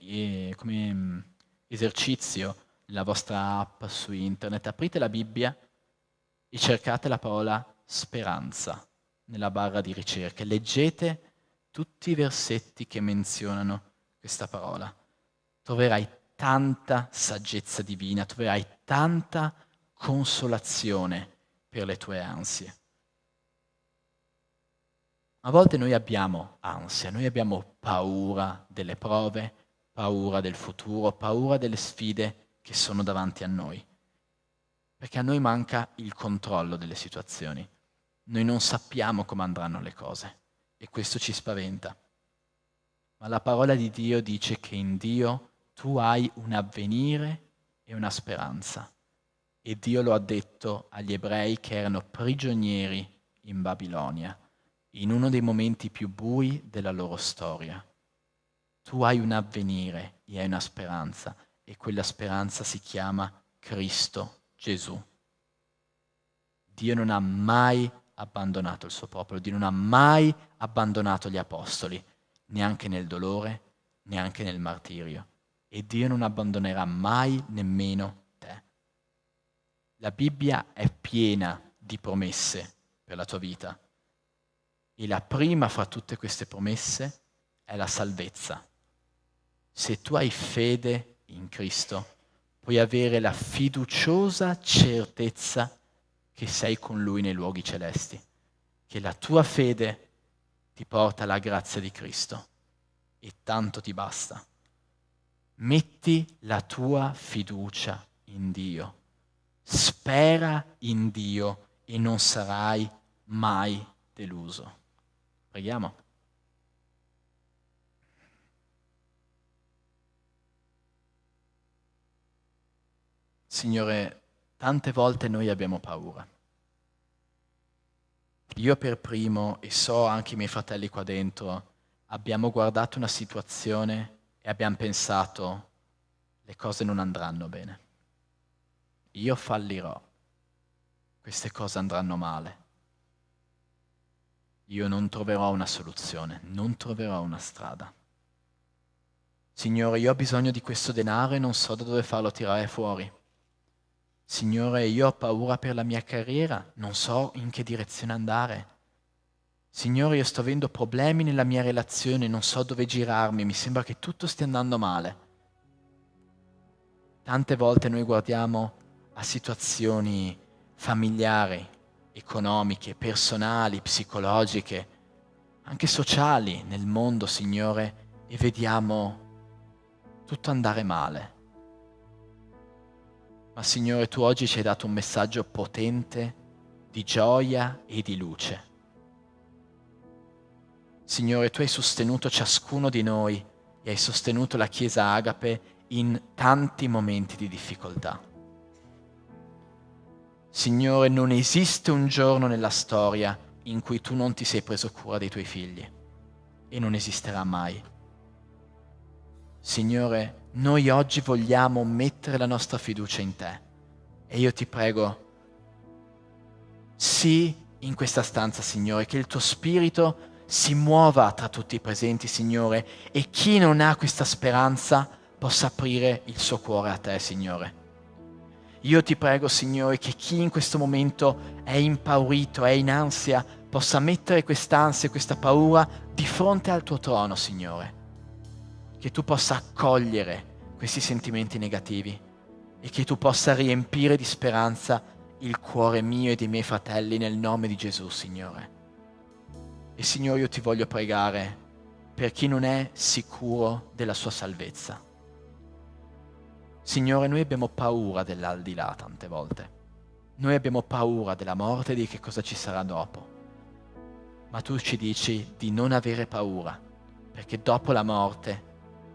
[SPEAKER 1] esercizio la vostra app su internet, aprite la Bibbia e cercate la parola speranza nella barra di ricerche. Leggete tutti i versetti che menzionano questa parola. Troverai tanta saggezza divina, troverai tanta consolazione per le tue ansie. A volte noi abbiamo ansia, noi abbiamo paura delle prove, paura del futuro, paura delle sfide che sono davanti a noi, perché a noi manca il controllo delle situazioni. Noi non sappiamo come andranno le cose e questo ci spaventa. Ma la parola di Dio dice che in Dio tu hai un avvenire e una speranza. E Dio lo ha detto agli ebrei che erano prigionieri in Babilonia, in uno dei momenti più bui della loro storia. Tu hai un avvenire e hai una speranza, e quella speranza si chiama Cristo Gesù. Dio non ha mai abbandonato il suo popolo, Dio non ha mai abbandonato gli apostoli, neanche nel dolore, neanche nel martirio. E Dio non abbandonerà mai nemmeno te. La Bibbia è piena di promesse per la tua vita. E la prima fra tutte queste promesse è la salvezza. Se tu hai fede in Cristo, puoi avere la fiduciosa certezza che sei con Lui nei luoghi celesti, che la tua fede ti porta alla grazia di Cristo e tanto ti basta. Metti la tua fiducia in Dio, spera in Dio e non sarai mai deluso. Preghiamo. Signore, tante volte noi abbiamo paura. Io per primo, e so anche i miei fratelli qua dentro, abbiamo guardato una situazione e abbiamo pensato, le cose non andranno bene. Io fallirò. Queste cose andranno male. Io non troverò una soluzione, non troverò una strada. Signore, io ho bisogno di questo denaro e non so da dove farlo tirare fuori. Signore, io ho paura per la mia carriera, non so in che direzione andare. Signore, io sto avendo problemi nella mia relazione, non so dove girarmi, mi sembra che tutto stia andando male. Tante volte noi guardiamo a situazioni familiari, economiche, personali, psicologiche, anche sociali nel mondo, Signore, e vediamo tutto andare male. Ma Signore, Tu oggi ci hai dato un messaggio potente di gioia e di luce. Signore, Tu hai sostenuto ciascuno di noi e hai sostenuto la Chiesa Agape in tanti momenti di difficoltà. Signore, non esiste un giorno nella storia in cui Tu non ti sei preso cura dei Tuoi figli e non esisterà mai. Signore, noi oggi vogliamo mettere la nostra fiducia in Te e io ti prego, sii in questa stanza, Signore, che il Tuo Spirito si muova tra tutti i presenti, Signore, e chi non ha questa speranza possa aprire il suo cuore a Te, Signore. Io ti prego, Signore, che chi in questo momento è impaurito, è in ansia, possa mettere quest'ansia e questa paura di fronte al Tuo trono, Signore. Che Tu possa accogliere questi sentimenti negativi e che Tu possa riempire di speranza il cuore mio e dei miei fratelli nel nome di Gesù, Signore. E Signore, io ti voglio pregare per chi non è sicuro della sua salvezza. Signore, noi abbiamo paura dell'aldilà tante volte. Noi abbiamo paura della morte e di che cosa ci sarà dopo. Ma Tu ci dici di non avere paura, perché dopo la morte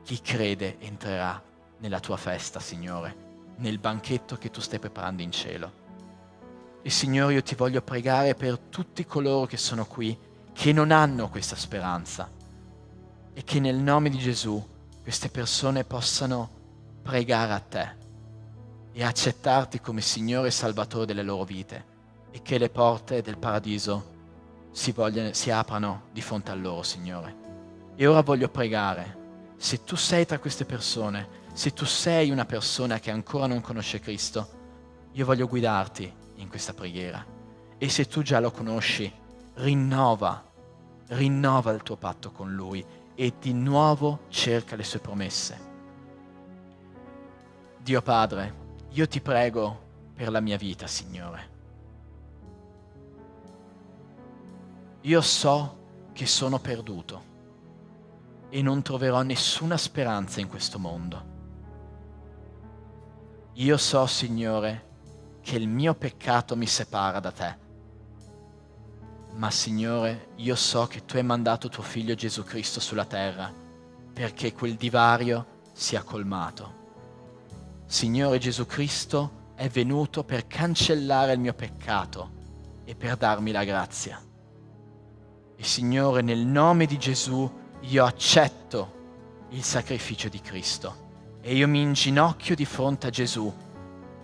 [SPEAKER 1] chi crede entrerà nella Tua festa, Signore, nel banchetto che Tu stai preparando in cielo. E Signore, io ti voglio pregare per tutti coloro che sono qui, che non hanno questa speranza, e che nel nome di Gesù queste persone possano pregare a Te e accettarti come Signore e Salvatore delle loro vite, e che le porte del paradiso si aprano di fronte a loro, Signore. E ora voglio pregare, se Tu sei tra queste persone, se Tu sei una persona che ancora non conosce Cristo, io voglio guidarti in questa preghiera. E se tu già lo conosci, rinnova il tuo patto con Lui e di nuovo cerca le sue promesse. Dio Padre, io ti prego per la mia vita, Signore. Io so che sono perduto e non troverò nessuna speranza in questo mondo. Io so, Signore, che il mio peccato mi separa da Te. Ma, Signore, io so che Tu hai mandato Tuo Figlio Gesù Cristo sulla terra perché quel divario sia colmato. Signore, Gesù Cristo è venuto per cancellare il mio peccato e per darmi la grazia. E, Signore, nel nome di Gesù io accetto il sacrificio di Cristo e io mi inginocchio di fronte a Gesù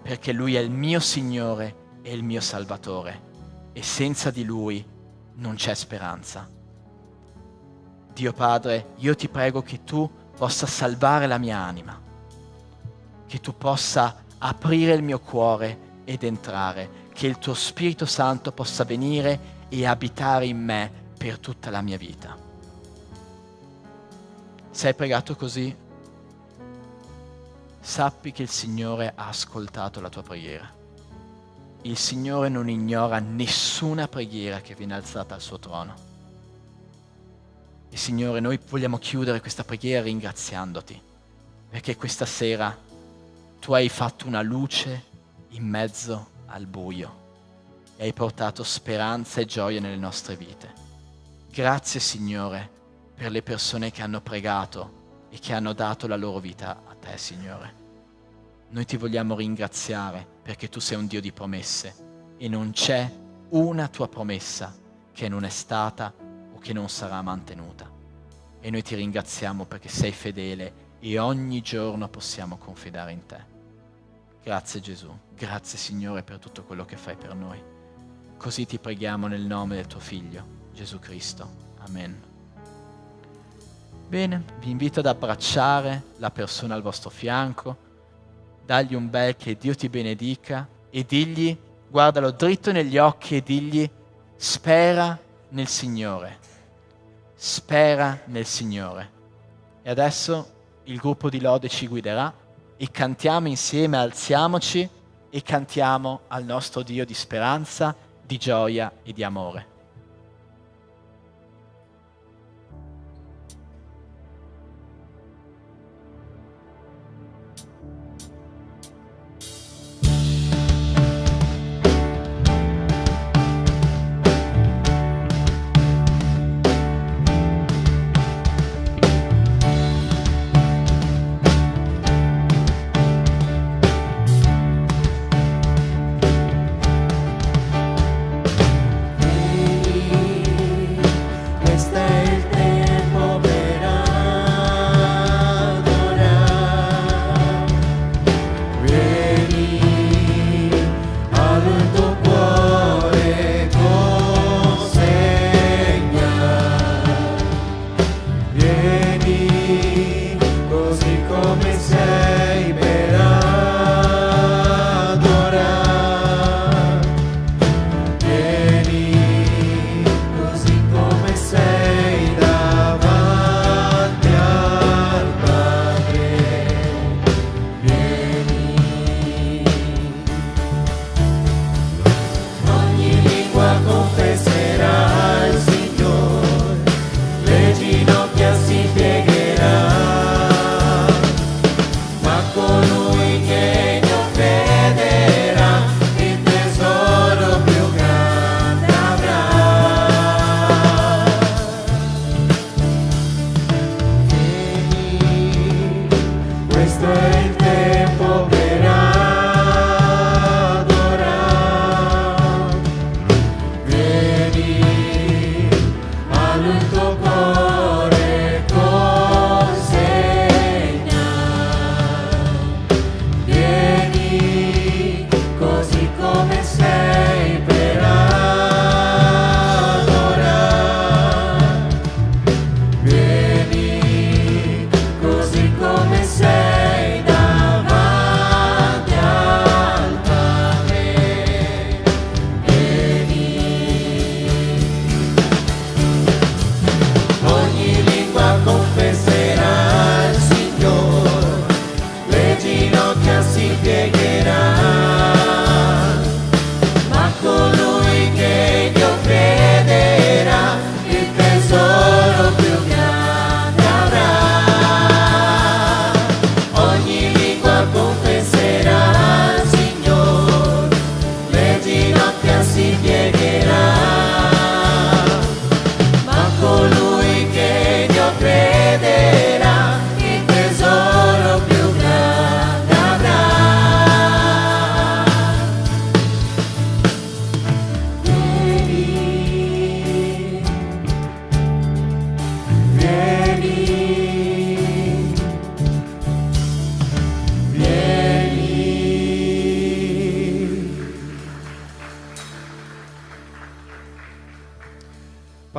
[SPEAKER 1] perché Lui è il mio Signore e il mio Salvatore e senza di Lui non c'è speranza. Dio Padre, io ti prego che Tu possa salvare la mia anima, che Tu possa aprire il mio cuore ed entrare, che il tuo Spirito Santo possa venire e abitare in me per tutta la mia vita. Se hai pregato così, sappi che il Signore ha ascoltato la tua preghiera. Il Signore non ignora nessuna preghiera che viene alzata al suo trono. E Signore, noi vogliamo chiudere questa preghiera ringraziandoti, perché questa sera tu hai fatto una luce in mezzo al buio e hai portato speranza e gioia nelle nostre vite. Grazie, Signore, per le persone che hanno pregato e che hanno dato la loro vita a te, Signore. Noi ti vogliamo ringraziare perché tu sei un Dio di promesse e non c'è una tua promessa che non è stata o che non sarà mantenuta. E noi ti ringraziamo perché sei fedele e ogni giorno possiamo confidare in te. Grazie Gesù, grazie Signore per tutto quello che fai per noi. Così ti preghiamo nel nome del tuo Figlio, Gesù Cristo. Amen. Bene, vi invito ad abbracciare la persona al vostro fianco, dargli un bel che Dio ti benedica e digli, guardalo dritto negli occhi e digli, spera nel Signore, spera nel Signore. E adesso il gruppo di lode ci guiderà e cantiamo insieme, alziamoci e cantiamo al nostro Dio di speranza, di gioia e di amore.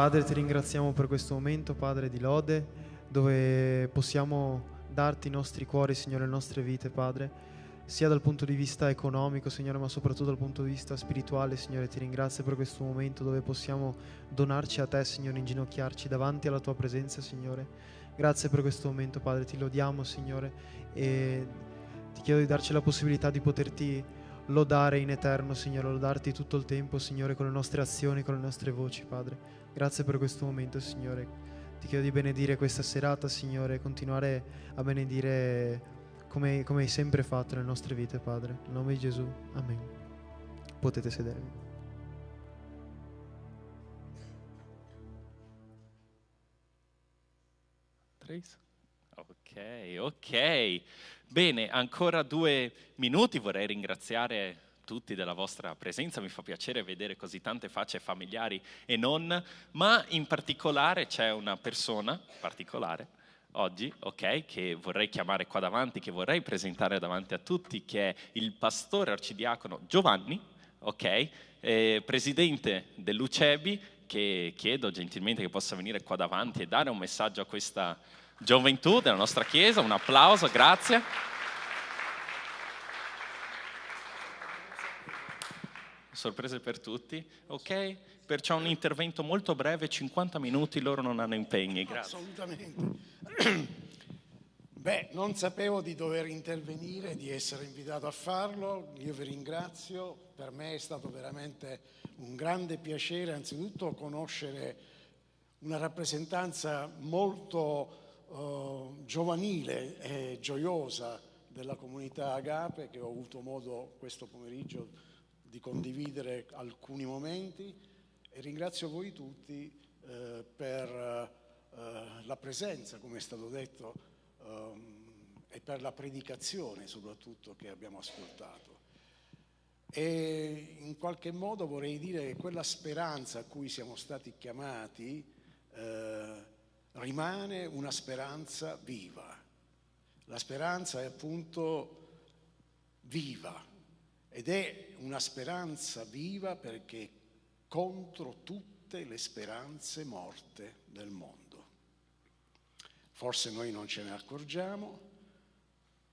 [SPEAKER 3] Padre, ti ringraziamo per questo momento, Padre, di lode, dove possiamo darti i nostri cuori, Signore, le nostre vite, Padre. sia dal punto di vista economico, Signore, ma soprattutto dal punto di vista spirituale, Signore. Ti ringrazio per questo momento dove possiamo donarci a Te, Signore, inginocchiarci davanti alla Tua presenza, Signore. Grazie per questo momento, Padre, ti lodiamo, Signore, e ti chiedo di darci la possibilità di poterti lodare in eterno, Signore, lodarti tutto il tempo, Signore, con le nostre azioni, con le nostre voci, Padre. Grazie per questo momento, Signore. Ti chiedo di benedire questa serata, Signore, e continuare a benedire come hai sempre fatto nelle nostre vite, Padre. Nel nome di Gesù, amen. Potete sedervi.
[SPEAKER 6] Ok. Bene, ancora 2 minuti. Vorrei ringraziare tutti della vostra presenza. Mi fa piacere vedere così tante facce familiari e non, ma in particolare c'è una persona particolare oggi, ok, che vorrei chiamare qua davanti, che vorrei presentare davanti a tutti, che è il pastore arcidiacono Giovanni, ok, presidente dell'UCEBI, che chiedo gentilmente che possa venire qua davanti e dare un messaggio a questa gioventù della nostra Chiesa. Un applauso, grazie. Sorprese per tutti, ok? Perciò un intervento molto breve, 50 minuti, loro non hanno impegni, grazie.
[SPEAKER 7] Assolutamente. Beh, non sapevo di dover intervenire, di essere invitato a farlo, io vi ringrazio, per me è stato veramente un grande piacere anzitutto conoscere una rappresentanza molto giovanile e gioiosa della comunità Agape, che ho avuto modo questo pomeriggio di condividere alcuni momenti, e ringrazio voi tutti per la presenza, come è stato detto, e per la predicazione soprattutto che abbiamo ascoltato. E in qualche modo vorrei dire che quella speranza a cui siamo stati chiamati rimane una speranza viva. La speranza è appunto viva, ed è una speranza viva perché contro tutte le speranze morte del mondo. Forse noi non ce ne accorgiamo,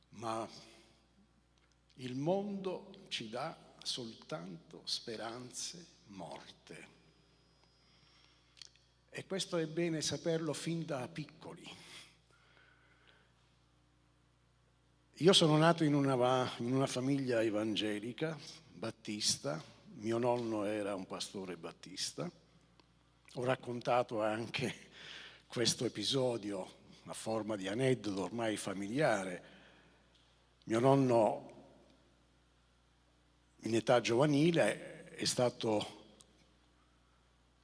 [SPEAKER 7] ma il mondo ci dà soltanto speranze morte. E questo è bene saperlo fin da piccoli. Io sono nato in una famiglia evangelica, battista, mio nonno era un pastore battista. Ho raccontato anche questo episodio a forma di aneddoto ormai familiare. Mio nonno in età giovanile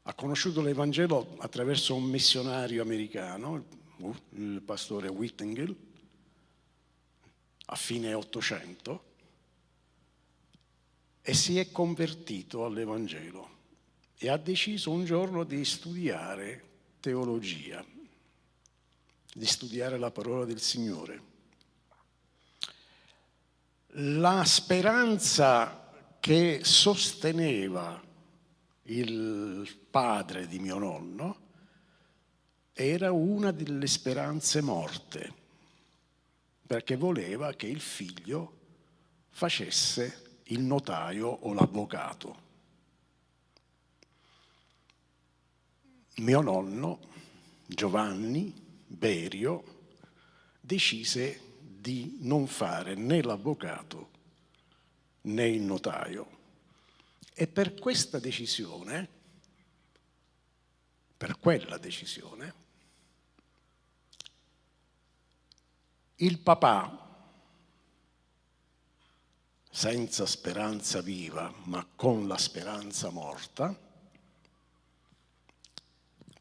[SPEAKER 7] ha conosciuto l'Evangelo attraverso un missionario americano, il pastore Whittingham, a fine 800, e si è convertito all'Evangelo e ha deciso un giorno di studiare teologia, di studiare la parola del Signore. La speranza che sosteneva il padre di mio nonno era una delle speranze morte, perché voleva che il figlio facesse il notaio o l'avvocato. Mio nonno, Giovanni Berio, decise di non fare né l'avvocato né il notaio. E per questa decisione, per quella decisione, il papà, senza speranza viva, ma con la speranza morta,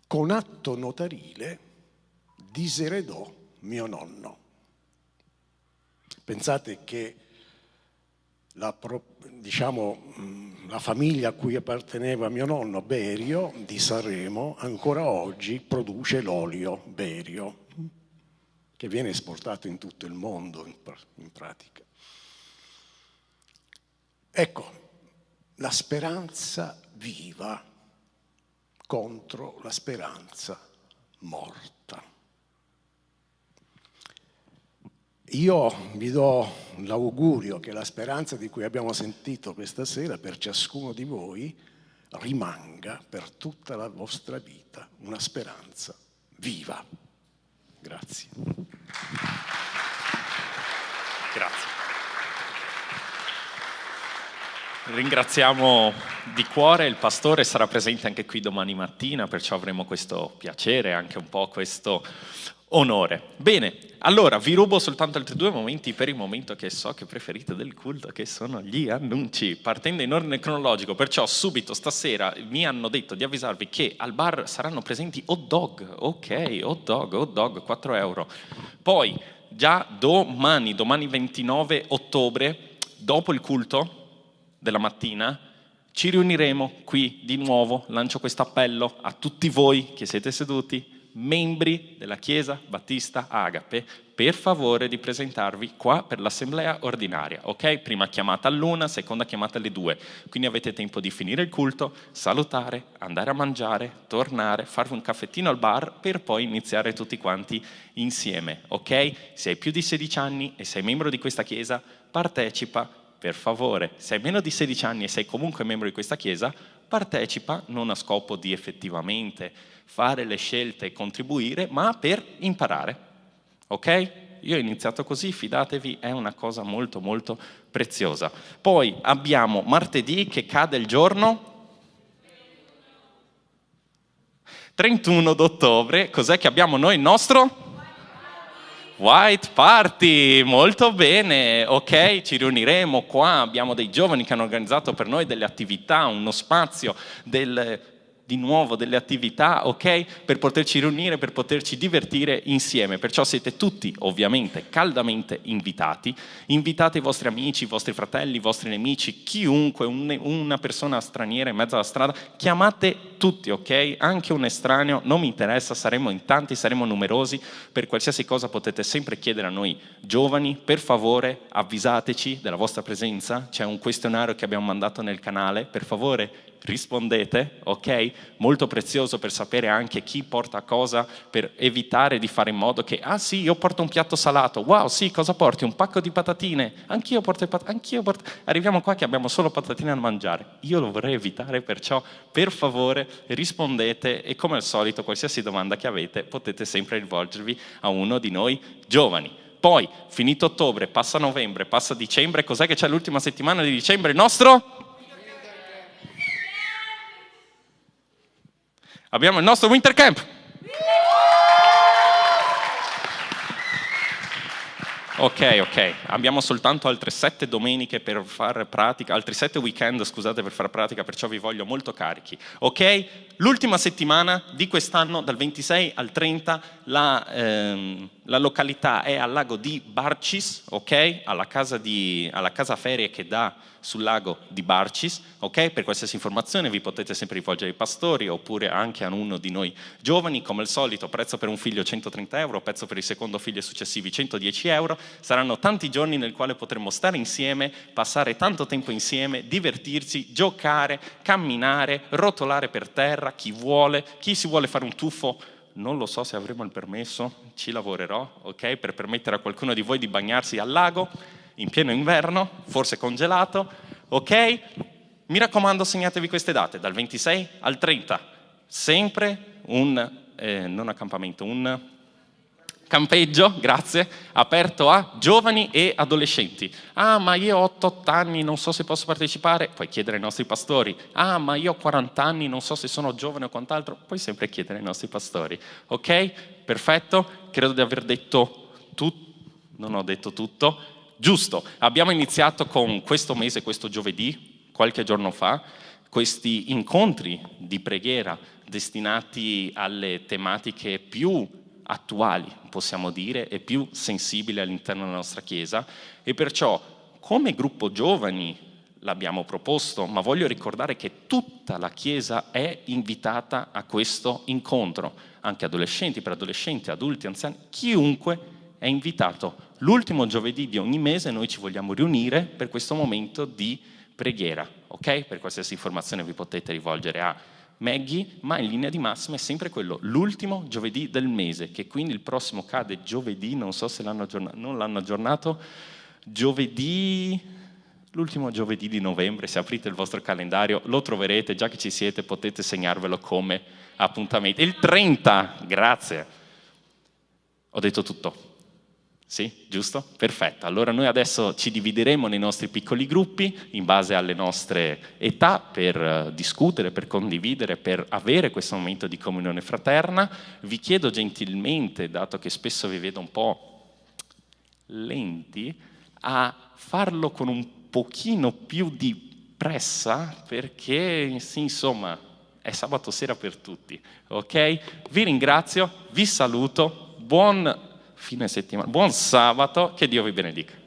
[SPEAKER 7] con atto notarile diseredò mio nonno. Pensate che la famiglia a cui apparteneva mio nonno, Berio, di Sanremo, ancora oggi produce l'olio Berio, che viene esportato in tutto il mondo in pratica. Ecco, la speranza viva contro la speranza morta. Io vi do l'augurio che la speranza di cui abbiamo sentito questa sera per ciascuno di voi rimanga per tutta la vostra vita una speranza viva. Grazie.
[SPEAKER 6] Grazie. Ringraziamo di cuore, il pastore sarà presente anche qui domani mattina, perciò avremo questo piacere, anche un po' questo onore. Bene, allora vi rubo soltanto altri 2 momenti per il momento che so che preferite del culto, che sono gli annunci, partendo in ordine cronologico, perciò subito stasera mi hanno detto di avvisarvi che al bar saranno presenti hot dog, ok, hot dog, 4 euro. Poi già domani 29 ottobre, dopo il culto della mattina, ci riuniremo qui di nuovo. Lancio questo appello a tutti voi che siete seduti, membri della Chiesa Battista Agape, per favore di presentarvi qua per l'assemblea ordinaria, ok? Prima chiamata all'1, seconda chiamata alle 2, quindi avete tempo di finire il culto, salutare, andare a mangiare, tornare, farvi un caffettino al bar per poi iniziare tutti quanti insieme, ok? Se hai più di 16 anni e sei membro di questa Chiesa, partecipa, per favore. Se hai meno di 16 anni e sei comunque membro di questa Chiesa, partecipa non a scopo di effettivamente fare le scelte e contribuire, ma per imparare. Ok? Io ho iniziato così, fidatevi, è una cosa molto molto preziosa. Poi abbiamo martedì che cade il giorno 31 d'ottobre. Cos'è che abbiamo noi? Il nostro White Party, molto bene, ok, ci riuniremo qua, abbiamo dei giovani che hanno organizzato per noi delle attività, uno spazio, di nuovo delle attività, ok, per poterci riunire, per poterci divertire insieme, perciò siete tutti ovviamente caldamente invitati, invitate i vostri amici, i vostri fratelli, i vostri nemici, chiunque, una persona straniera in mezzo alla strada, chiamate tutti, ok, anche un estraneo, non mi interessa, saremo in tanti, saremo numerosi, per qualsiasi cosa potete sempre chiedere a noi giovani, per favore avvisateci della vostra presenza, c'è un questionario che abbiamo mandato nel canale, per favore rispondete, ok? Molto prezioso per sapere anche chi porta cosa, per evitare di fare in modo che, ah sì, io porto un piatto salato, wow, sì, cosa porti? Un pacco di patatine, anch'io porto arriviamo qua che abbiamo solo patatine da mangiare. Io lo vorrei evitare, perciò per favore rispondete e come al solito qualsiasi domanda che avete potete sempre rivolgervi a uno di noi giovani. Poi, finito ottobre, passa novembre, passa dicembre, cos'è che c'è l'ultima settimana di dicembre? Il nostro? Abbiamo il nostro Winter Camp. Ok, abbiamo soltanto altre 7 domeniche per fare pratica, altri 7 weekend, scusate, per fare pratica, perciò vi voglio molto carichi. Ok? L'ultima settimana di quest'anno, dal 26 al 30, la località è al lago di Barcis, ok? Alla casa ferie che dà sul lago di Barcis, ok? Per qualsiasi informazione vi potete sempre rivolgere ai pastori oppure anche a uno di noi giovani. Come al solito, prezzo per un figlio 130 euro, prezzo per il secondo figlio e successivi 110 euro. Saranno tanti giorni nel quale potremo stare insieme, passare tanto tempo insieme, divertirci, giocare, camminare, rotolare per terra, chi si vuole fare un tuffo. Non lo so se avremo il permesso, ci lavorerò, ok? Per permettere a qualcuno di voi di bagnarsi al lago in pieno inverno, forse congelato, ok? Mi raccomando, segnatevi queste date, dal 26 al 30, sempre non accampamento, un campeggio, grazie, aperto a giovani e adolescenti. Ah, ma io ho 8 anni, non so se posso partecipare, puoi chiedere ai nostri pastori. Ah, ma io ho 40 anni, non so se sono giovane o quant'altro, puoi sempre chiedere ai nostri pastori. Ok? Perfetto? Credo di aver detto tutto, non ho detto tutto. Giusto, abbiamo iniziato con questo mese, questo giovedì, qualche giorno fa, questi incontri di preghiera destinati alle tematiche più attuali, possiamo dire, e più sensibili all'interno della nostra Chiesa, e perciò come gruppo giovani l'abbiamo proposto, ma voglio ricordare che tutta la Chiesa è invitata a questo incontro, anche adolescenti, preadolescenti, adulti, anziani, chiunque è invitato. L'ultimo giovedì di ogni mese noi ci vogliamo riunire per questo momento di preghiera, ok? Per qualsiasi informazione vi potete rivolgere a Maggie, ma in linea di massima è sempre quello, l'ultimo giovedì del mese, che quindi il prossimo cade giovedì, non so se non l'hanno aggiornato, l'ultimo giovedì di novembre, se aprite il vostro calendario, lo troverete, già che ci siete potete segnarvelo come appuntamento. Il 30, grazie. Ho detto tutto. Sì, giusto? Perfetto. Allora noi adesso ci divideremo nei nostri piccoli gruppi in base alle nostre età per discutere, per condividere, per avere questo momento di comunione fraterna. Vi chiedo gentilmente, dato che spesso vi vedo un po' lenti, a farlo con un pochino più di pressa, perché sì, insomma, è sabato sera per tutti, ok? Vi ringrazio, vi saluto, buon fine settimana, buon sabato, che Dio vi benedica.